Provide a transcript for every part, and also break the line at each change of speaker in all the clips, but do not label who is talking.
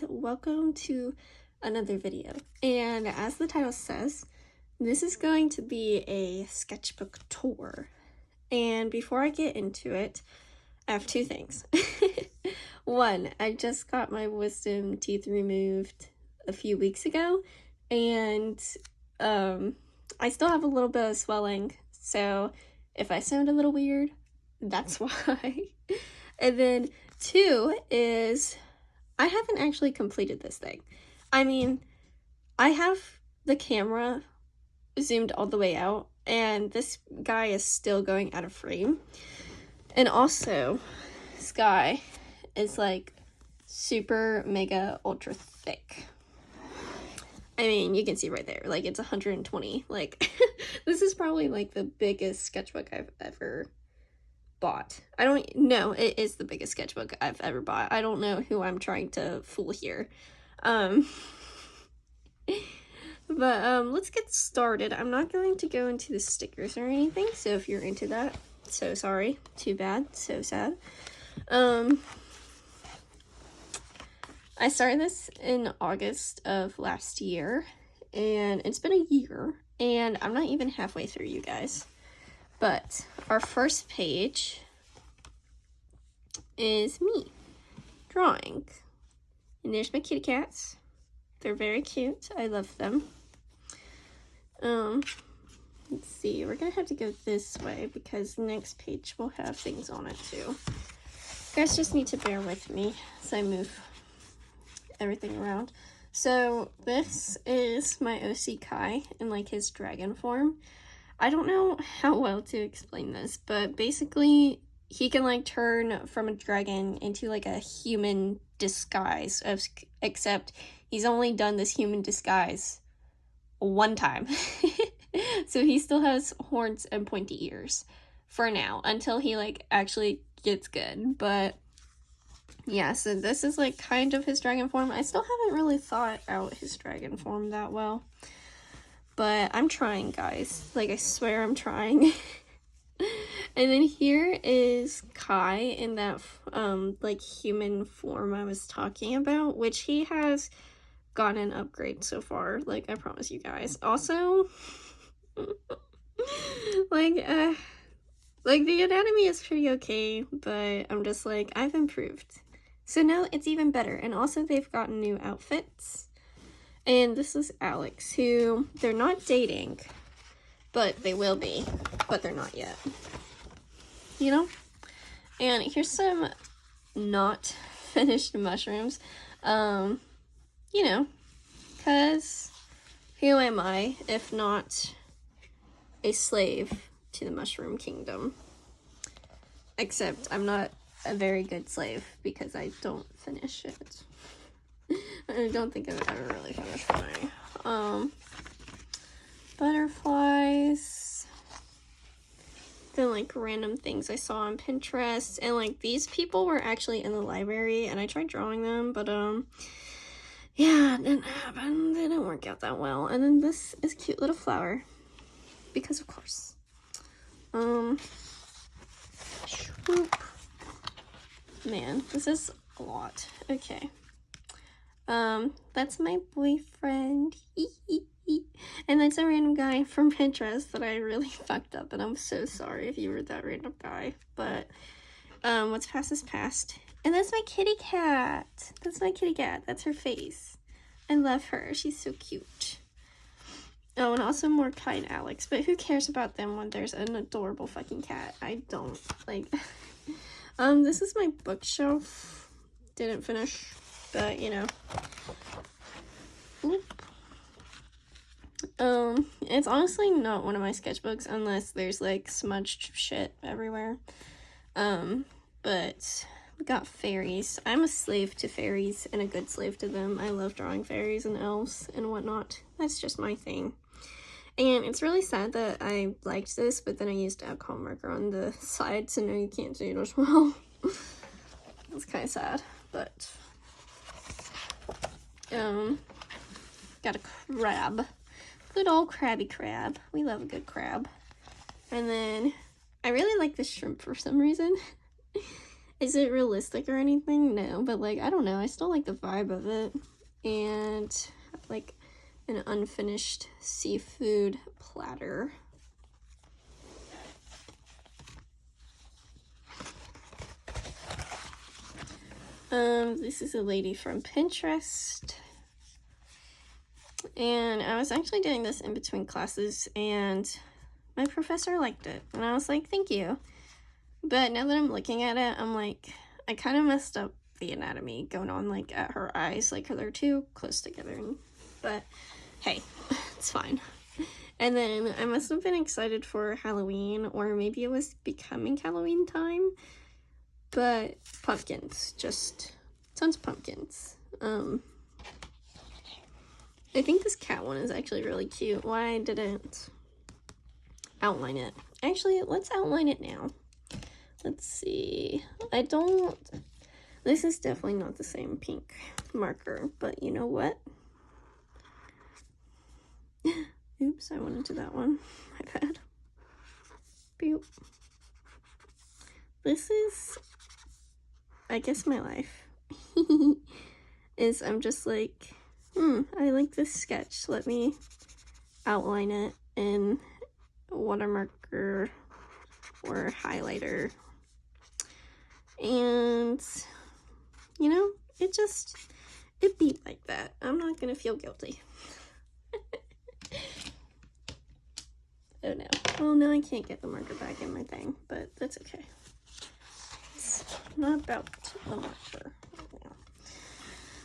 and welcome to another video. And as the title says, this is going to be a sketchbook tour. And before I get into it, I have two things. One, I just got my wisdom teeth removed a few weeks ago, and I still have a little bit of swelling, so if I sound a little weird, that's why. And then two is I haven't actually completed this thing. I mean, I have the camera zoomed all the way out, and this guy is still going out of frame. And also, this guy is like super mega ultra thick. I mean, you can see right there, like it's 120. Like, this is probably like the biggest sketchbook I've ever bought. I don't know, it is the biggest sketchbook I've ever bought. I don't know who I'm trying to fool here. But let's get started. I'm not going to go into the stickers or anything, so if you're into that, so sorry. Too bad. So sad. I started this in August of last year, and it's been a year, and I'm not even halfway through, you guys. But our first page is me drawing. And there's my kitty cats. They're very cute. I love them. Let's see. We're going to have to go this way because the next page will have things on it too. You guys just need to bear with me as I move everything around. So this is my OC Kai in like his dragon form. I don't know how well to explain this, but basically he can like turn from a dragon into like a human disguise, except he's only done this human disguise one time. So he still has horns and pointy ears for now until he like actually gets good. But yeah, so this is like kind of his dragon form. I still haven't really thought out his dragon form that well. But I'm trying, guys. Like, I swear I'm trying. And then here is Kai in that, like, human form I was talking about, which he has gotten an upgrade so far. Like, I promise you guys. Also, like, the anatomy is pretty okay, but I'm just like, I've improved. So now it's even better. And also, they've gotten new outfits. And this is Alex, who they're not dating, but they will be, but they're not yet. You know? And here's some not finished mushrooms. You know, because who am I if not a slave to the mushroom kingdom? Except I'm not a very good slave because I don't finish it. I don't think I've ever really finished my butterflies. Then like random things I saw on Pinterest, and like these people were actually in the library, and I tried drawing them, but yeah, it didn't happen. They didn't work out that well. And then this is a cute little flower, because of course. Swoop. Man, this is a lot. Okay. That's my boyfriend. And that's a random guy from Pinterest that I really fucked up, and I'm so sorry if you were that random guy. But what's past is past. And that's my kitty cat. That's my kitty cat. That's her face. I love her. She's so cute. Oh, and also more Kai and Alex, but who cares about them when there's an adorable fucking cat? I don't like. This is my bookshelf. Didn't finish. But, you know, it's honestly not one of my sketchbooks unless there's, like, smudged shit everywhere. But we got fairies. I'm a slave to fairies and a good slave to them. I love drawing fairies and elves and whatnot. That's just my thing. And it's really sad that I liked this, but then I used alcohol marker on the side, so now you can't see it as well. It's kind of sad, but... got a crab. Good old Krabby Crab. We love a good crab. And then I really like this shrimp for some reason. Is it realistic or anything? No, but like, I don't know. I still like the vibe of it. And like an unfinished seafood platter. This is a lady from Pinterest. And I was actually doing this in between classes, and my professor liked it. And I was like, thank you. But now that I'm looking at it, I'm like, I kind of messed up the anatomy going on, like, at her eyes. Like, they're too close together. But, hey, it's fine. And then I must have been excited for Halloween, or maybe it was becoming Halloween time. But pumpkins, just tons of pumpkins. I think this cat one is actually really cute. Why I didn't outline it. Actually, let's outline it now. Let's see. This is definitely not the same pink marker, but you know what? Oops, I went into that one. My bad. Boop. This is, I guess, my life. I'm just like, I like this sketch. Let me outline it in watermarker or highlighter. And, you know, it beat like that. I'm not gonna feel guilty. Oh no. Well, no, I can't get the marker back in my thing, but that's okay. It's not about the marker right now.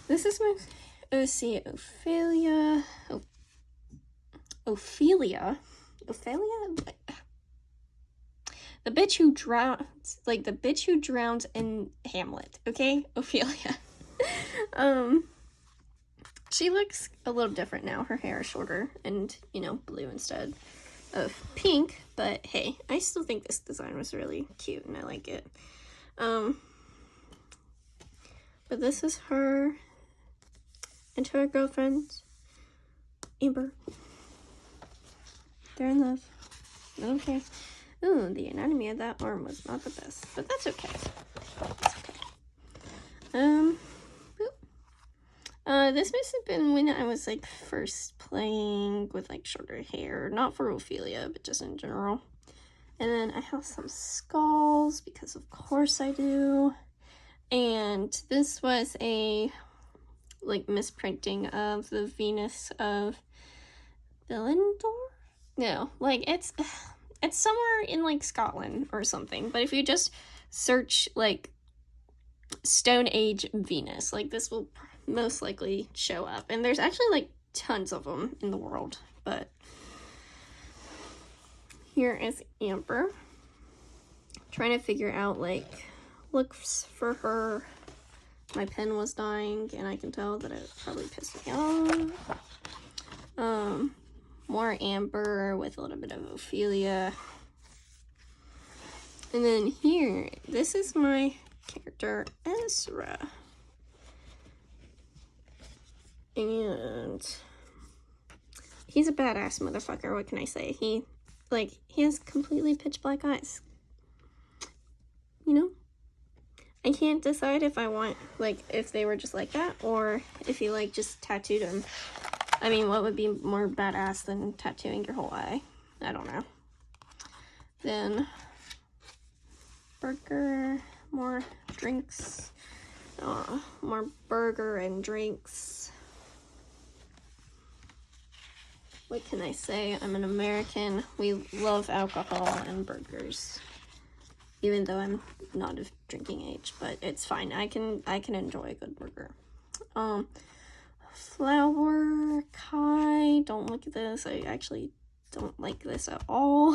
This is my OC Ophelia. Ophelia? The bitch who drowns, like the bitch who drowns in Hamlet, okay? Ophelia. She looks a little different now. Her hair is shorter and, you know, blue instead of pink, but hey, I still think this design was really cute and I like it. But this is her and her girlfriend, Amber. They're in love. Okay. Ooh, the anatomy of that arm was not the best, but that's okay. That's okay. This must have been when I was like first playing with like shorter hair, not for Ophelia, but just in general. And then I have some skulls because of course I do. And this was a like misprinting of the Venus of Willendorf? No, like it's somewhere in like Scotland or something. But if you just search like Stone Age Venus, like this will most likely show up. And there's actually like tons of them in the world. But here is Amber trying to figure out like looks for her. My pen was dying and I can tell that it probably pissed me off. More Amber with a little bit of Ophelia. And then here, this is my character Ezra. And he's a badass motherfucker, what can I say? He has completely pitch black eyes. You know? I can't decide if I want, like, if they were just like that, or if he, like, just tattooed them. I mean, what would be more badass than tattooing your whole eye? I don't know. Then, burger, more drinks, more burger and drinks. What can I say? I'm an American. We love alcohol and burgers. Even though I'm not of drinking age, but it's fine. I can enjoy a good burger. Flower Kai. Don't look at this. I actually don't like this at all.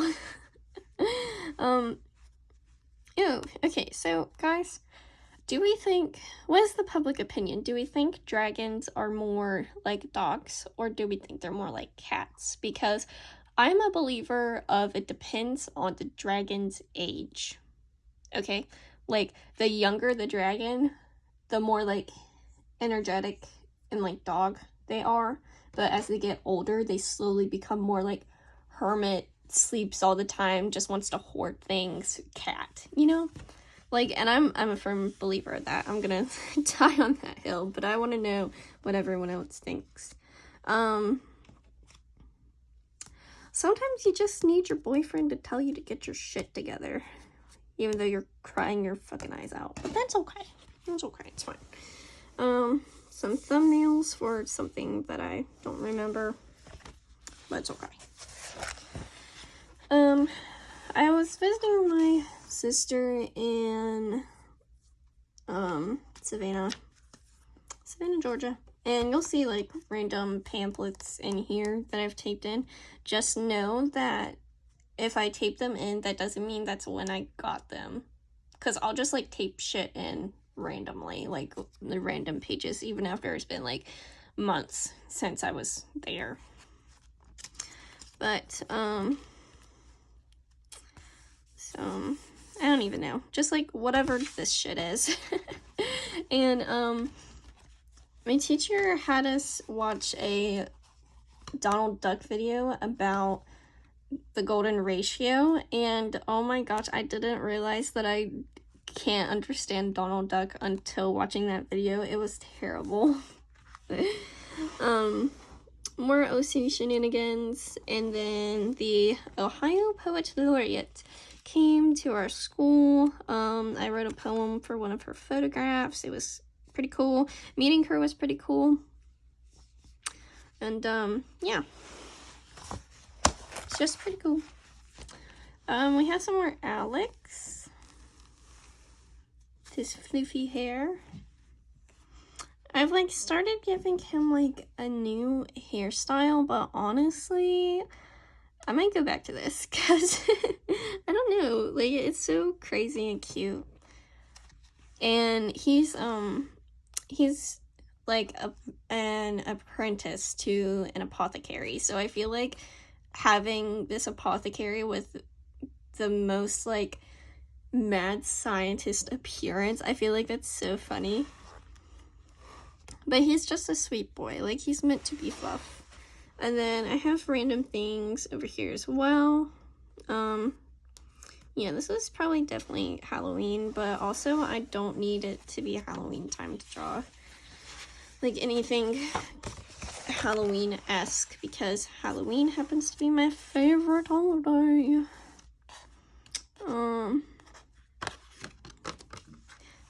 Ew. Okay, so guys, what is the public opinion? Do we think dragons are more like dogs, or do we think they're more like cats? Because I'm a believer of it depends on the dragon's age. Okay, like the younger the dragon, the more like energetic and like dog they are. But as they get older, they slowly become more like hermit, sleeps all the time, just wants to hoard things, cat, you know? Like, and I'm a firm believer of that. I'm gonna die on that hill, but I want to know what everyone else thinks. Sometimes you just need your boyfriend to tell you to get your shit together, even though you're crying your fucking eyes out. But that's okay. That's okay. It's fine. Some thumbnails for something that I don't remember, but it's okay. I was visiting my sister in Savannah, Georgia. And you'll see like random pamphlets in here that I've taped in. Just know that if I tape them in, that doesn't mean that's when I got them. Because I'll just like tape shit in randomly, like the random pages, even after it's been like months since I was there. But, so, I don't even know. Just like whatever this shit is. And, my teacher had us watch a Donald Duck video about the golden ratio, and oh my gosh, I didn't realize that I can't understand Donald Duck until watching that video. It was terrible. More OC shenanigans, and then the Ohio Poet Laureate came to our school. I wrote a poem for one of her photographs. It was pretty cool. Meeting her was pretty cool. And, yeah. It's just pretty cool. We have some more Alex. His floofy hair. I've, like, started giving him, like, a new hairstyle, but honestly, I might go back to this, because, I don't know, like, it's so crazy and cute. And he's like an apprentice to an apothecary, so I feel like having this apothecary with the most like mad scientist appearance, I feel like that's so funny. But he's just a sweet boy, like he's meant to be fluff. And then I have random things over here as well. Yeah, this is probably definitely Halloween, but also I don't need it to be Halloween time to draw like anything Halloween-esque, because Halloween happens to be my favorite holiday.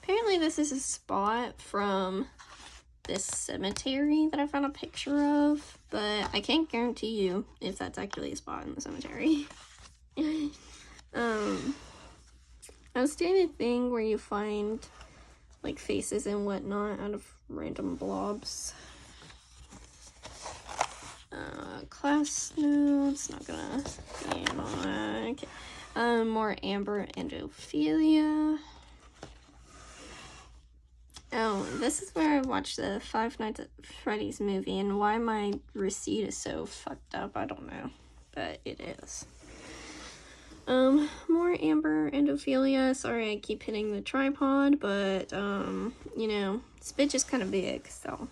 Apparently this is a spot from this cemetery that I found a picture of, but I can't guarantee you if that's actually a spot in the cemetery. I was doing a thing where you find like faces and whatnot out of random blobs. Class notes, not gonna be in on that. Okay. More Amber and Ophelia. Oh, this is where I watched the Five Nights at Freddy's movie, and why my receipt is so fucked up, I don't know, but it is. More Amber and Ophelia. Sorry I keep hitting the tripod, but, you know, this bitch is kind of big, so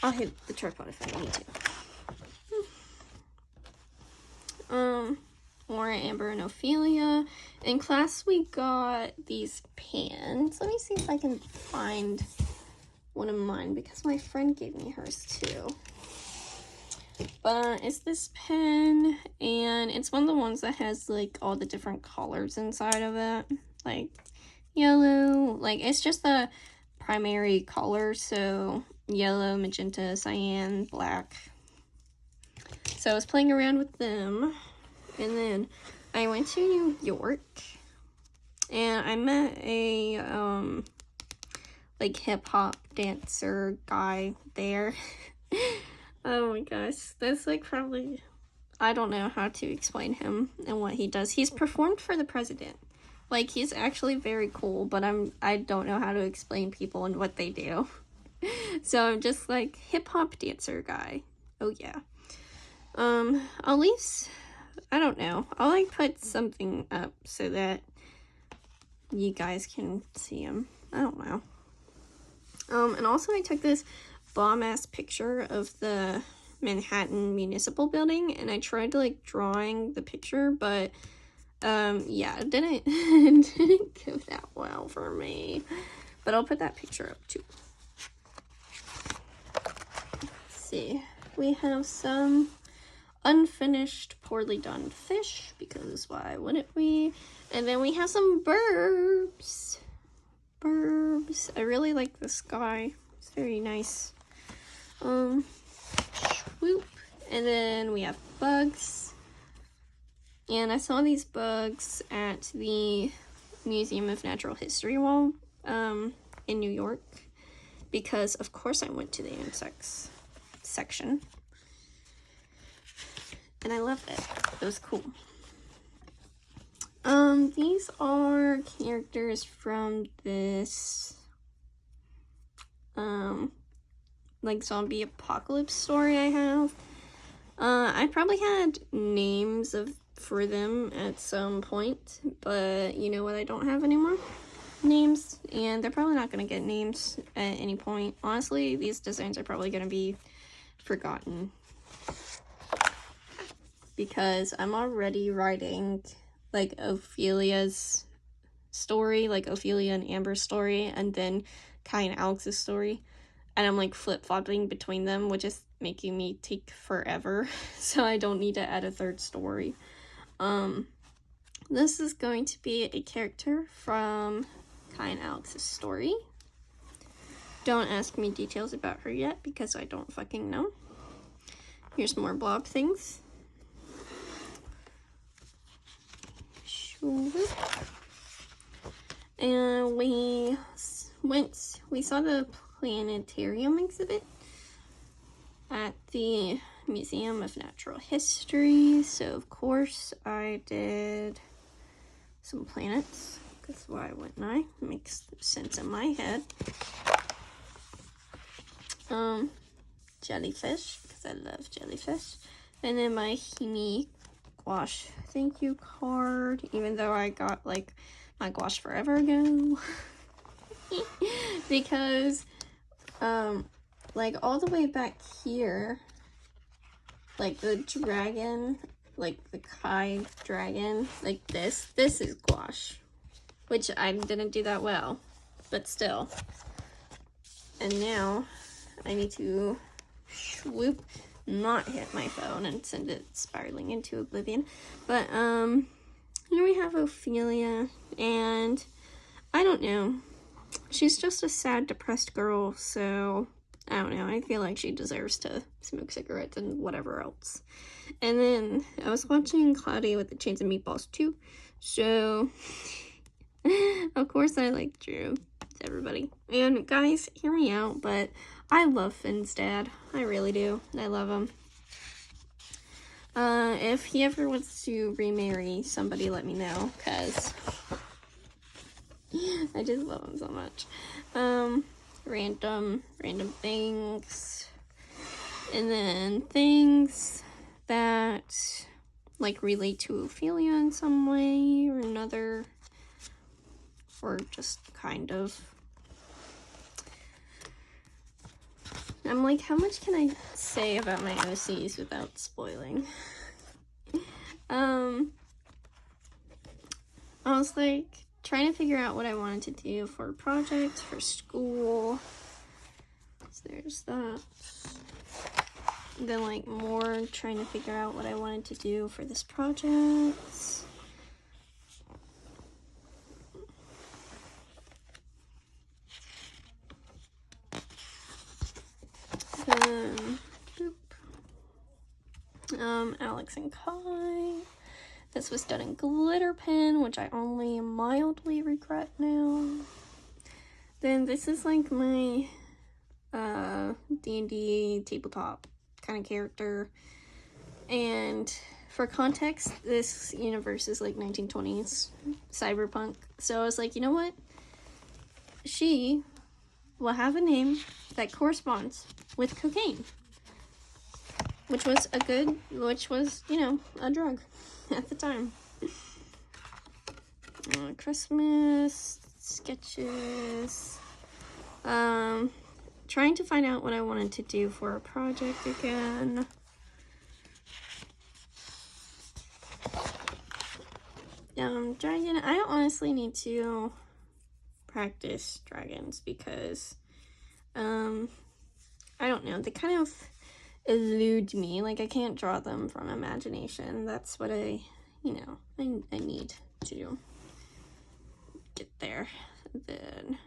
I'll hit the tripod if I need to. More Amber and Ophelia. In class, we got these pans. Let me see if I can find one of mine, because my friend gave me hers too. But it's this pen, and it's one of the ones that has like all the different colors inside of it, like yellow, like it's just the primary color, so yellow, magenta, cyan, black. So I was playing around with them, and then I went to New York, and I met a like hip-hop dancer guy there. Oh my gosh, that's like probably, I don't know how to explain him and what he does. He's performed for the president. Like, he's actually very cool, but I don't know how to explain people and what they do. So I'm just like, hip-hop dancer guy. Oh yeah. I'll leave, I don't know. I'll like put something up so that you guys can see him. I don't know. And also I took this bomb-ass picture of the Manhattan Municipal Building, and I tried to like drawing the picture, but Yeah, it didn't, it didn't go that well for me. But I'll put that picture up too. Let's see. We have some unfinished, poorly done fish, because why wouldn't we? And then we have some burbs. Burbs. I really like the sky. It's very nice. Swoop. And then we have bugs. And I saw these bugs at the Museum of Natural History wall in New York, because of course I went to the insects section. And I loved it. It was cool. These are characters from this like zombie apocalypse story I have. I probably had names for them at some point, but you know what, I don't have any more names, and they're probably not going to get names at any point. Honestly, these designs are probably going to be forgotten, because I'm already writing like Ophelia's story, like Ophelia and Amber's story, and then Kai and Alex's story, and I'm like flip-flopping between them, which is making me take forever, so I don't need to add a third story. This is going to be a character from Kai and Alex's story. Don't ask me details about her yet, because I don't fucking know. Here's more blob things. And we saw the planetarium exhibit at the Museum of Natural History, so of course I did some planets, because why wouldn't I? Makes sense in my head. Jellyfish, because I love jellyfish. And then my Himi gouache thank you card, even though I got like my gouache forever ago. Because like all the way back here, like the dragon, like the Kai dragon, like this is gouache, which I didn't do that well, but still. And now I need to swoop, not hit my phone and send it spiraling into oblivion. But here we have Ophelia, and I don't know, she's just a sad, depressed girl, so I don't know, I feel like she deserves to smoke cigarettes and whatever else. And then I was watching Cloudy with the Chains and Meatballs too, so of course I like drew everybody. And guys, hear me out, but I love Finn's dad. I really do. I love him. If he ever wants to remarry somebody, let me know, because I just love him so much. Random things. And then things that like relate to Ophelia in some way or another. Or just kind of. I'm like, how much can I say about my OCs without spoiling? I was like trying to figure out what I wanted to do for projects for school. So there's that. And then like more trying to figure out what I wanted to do for this project. Alex and Kai. This was done in glitter pen, which I only mildly regret now. Then this is like my D&D tabletop kind of character. And for context, this universe is like 1920s cyberpunk. So I was like, you know what? She will have a name that corresponds with cocaine. Which was, you know, a drug at the time. Christmas sketches. Trying to find out what I wanted to do for a project again. dragon, I honestly need to practice dragons because, I don't know, they kind of elude me. Like, I can't draw them from imagination. That's what I need to get there. And then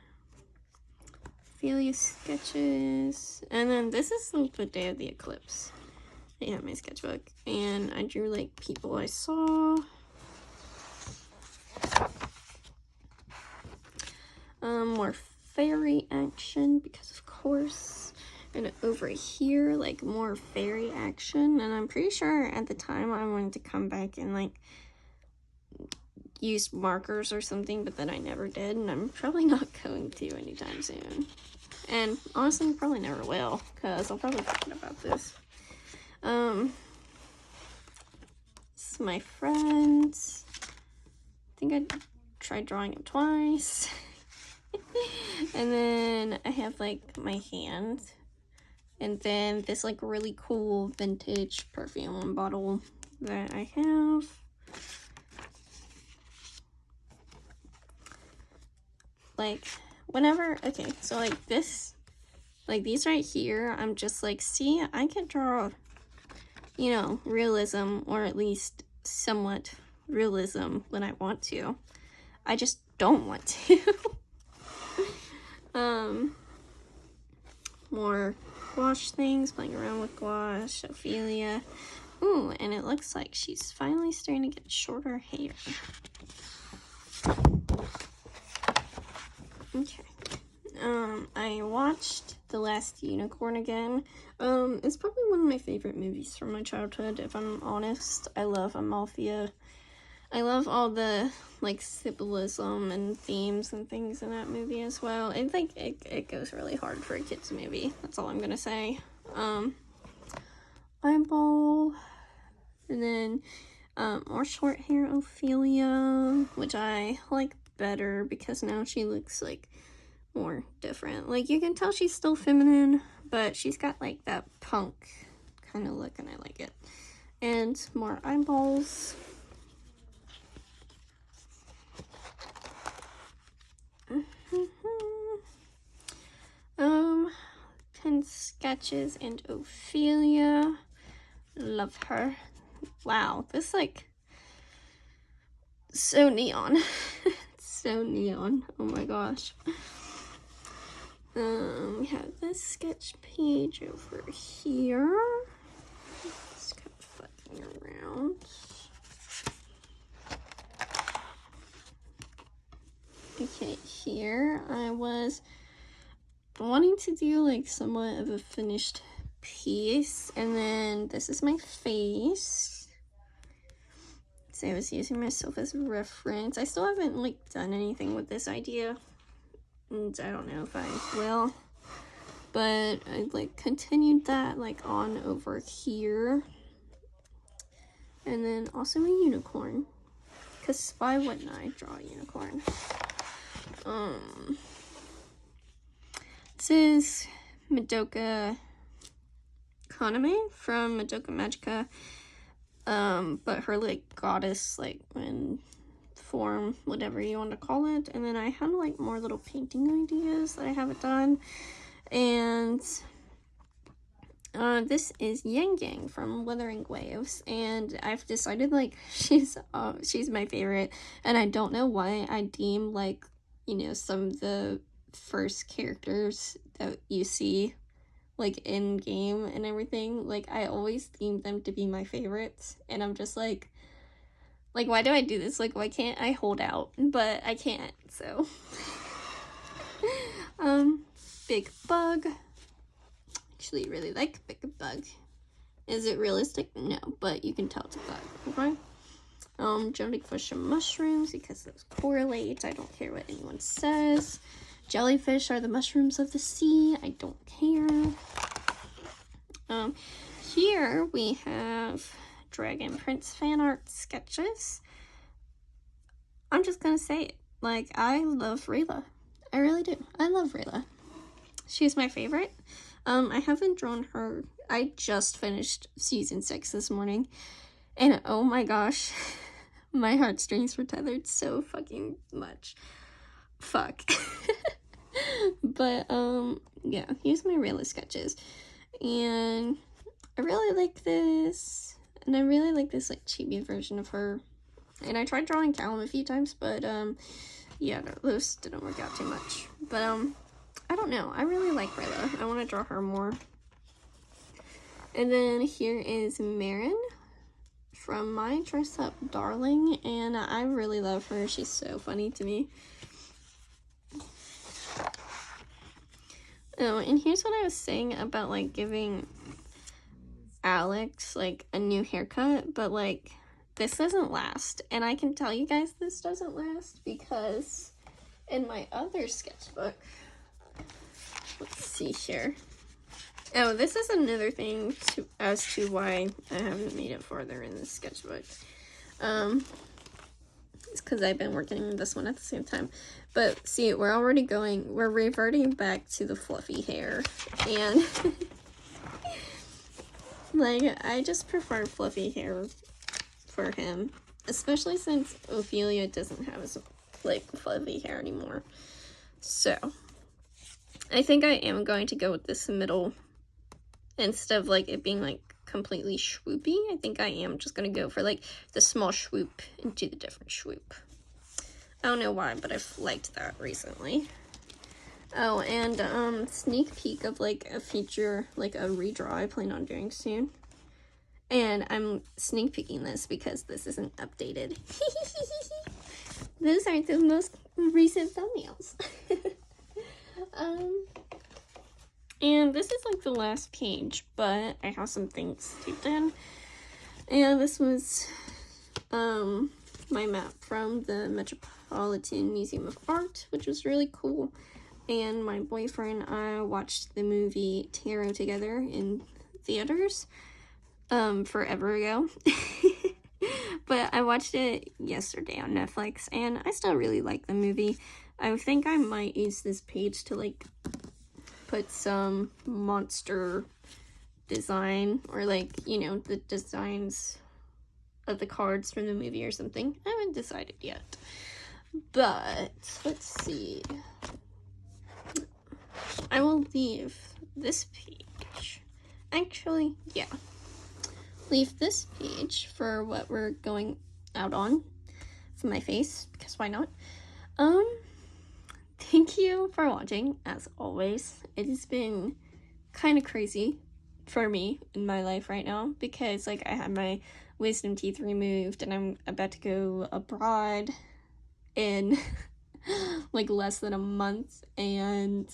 Ophelia sketches, and then this is like the day of the eclipse. I have my sketchbook, and I drew like people I saw. More fairy action because of course. And over here, like more fairy action, and I'm pretty sure at the time I wanted to come back and like use markers or something, but then I never did, and I'm probably not going to anytime soon. And honestly, probably never will, because I'll probably forget about this. This is my friend. I think I tried drawing him twice. And then I have like my hand. And then this like really cool vintage perfume bottle that I have. Like whenever, okay, so like this, like these right here, I'm just like, see, I can draw, you know, realism, or at least somewhat realism when I want to. I just don't want to. More gouache things, playing around with gouache, Ophelia. Ooh, and it looks like she's finally starting to get shorter hair. Okay. I watched The Last Unicorn again. It's probably one of my favorite movies from my childhood, if I'm honest. I love Amalthea. I love all the, like, symbolism and themes and things in that movie as well. I think it goes really hard for a kid's movie. That's all I'm gonna say. Eyeball. And then, more short hair Ophelia, which I like better because now she looks, like, more different. Like, you can tell she's still feminine, but she's got, like, that punk kind of look, and I like it. And more eyeballs. 10 sketches and Ophelia. Love her. Wow, this like so neon. So neon. Oh my gosh. We have this sketch page over here. Just kind of fucking around. Okay, here I was wanting to do like somewhat of a finished piece, and then this is my face. So I was using myself as a reference. I still haven't like done anything with this idea, and I don't know if I will, but I like continued that like on over here, and then also a unicorn, because why wouldn't I draw a unicorn? This is Madoka Kaname from Madoka Magica, but her like goddess like in form, whatever you want to call it. And then I had like more little painting ideas that I haven't done, and this is Yang Yang from Wuthering Waves, and I've decided like she's my favorite, and I don't know why I deem like, you know, some of the first characters that you see like in game and everything, like I always deem them to be my favorites, and I'm just like why do I do this? Like, why can't I hold out? But I can't, so Big Bug. Actually really like Big Bug. Is it realistic? No, but you can tell it's a bug. Okay. Jellyfish and mushrooms, because those correlate. I don't care what anyone says. Jellyfish are the mushrooms of the sea. I don't care. Here we have Dragon Prince fan art sketches. I'm just gonna say it. Like, I love Rayla. I really do. I love Rayla. She's my favorite. I haven't drawn her. I just finished season 6 this morning, and oh my gosh, My heartstrings were tethered so fucking much. Fuck. But, yeah, here's my realist sketches. And I really like this. And I really like this, like, chibi version of her. And I tried drawing Callum a few times, but, yeah, those didn't work out too much. But, I don't know. I really like Rilla. I want to draw her more. And then here is Marin from My Dress Up Darling, and I really love her. She's so funny to me. Oh, and here's what I was saying about, like, giving Alex, like, a new haircut, but, like, this doesn't last. And I can tell you guys this doesn't last because in my other sketchbook, let's see here. Oh, this is another thing as to why I haven't made it farther in this sketchbook. It's because I've been working on this one at the same time. But see, we're reverting back to the fluffy hair. And, like, I just prefer fluffy hair for him. Especially since Ophelia doesn't have, like, fluffy hair anymore. So, I think I am going to go with this middle. Instead of, like, it being, like, completely swoopy, I think I am just gonna go for, like, the small swoop and do the different swoop. I don't know why, but I've liked that recently. Oh, and, sneak peek of, like, a feature, like, a redraw I plan on doing soon. And I'm sneak peeking this because this isn't updated. Those aren't the most recent thumbnails. And this is like the last page, but I have some things taped in. And this was my map from the Metropolitan Museum of Art, which was really cool. And my boyfriend and I watched the movie Tarot together in theaters forever ago. But I watched it yesterday on Netflix, and I still really like the movie. I think I might use this page to, like, put some monster design, or, like, you know, the designs of the cards from the movie or something. I haven't decided yet. But, let's see. I will leave this page. Actually, yeah. Leave this page for what we're going out on for my face, because why not? Thank you for watching, as always. It has been kind of crazy for me in my life right now, because, like, I had my wisdom teeth removed, and I'm about to go abroad in, like, less than a month, and,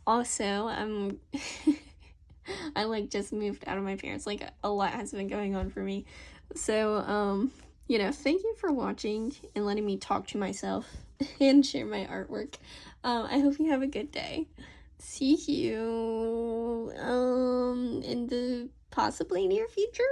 also, I, like, just moved out of my parents. Like, a lot has been going on for me. So, you know, thank you for watching and letting me talk to myself and share my artwork. I hope you have a good day. See you, in the possibly near future.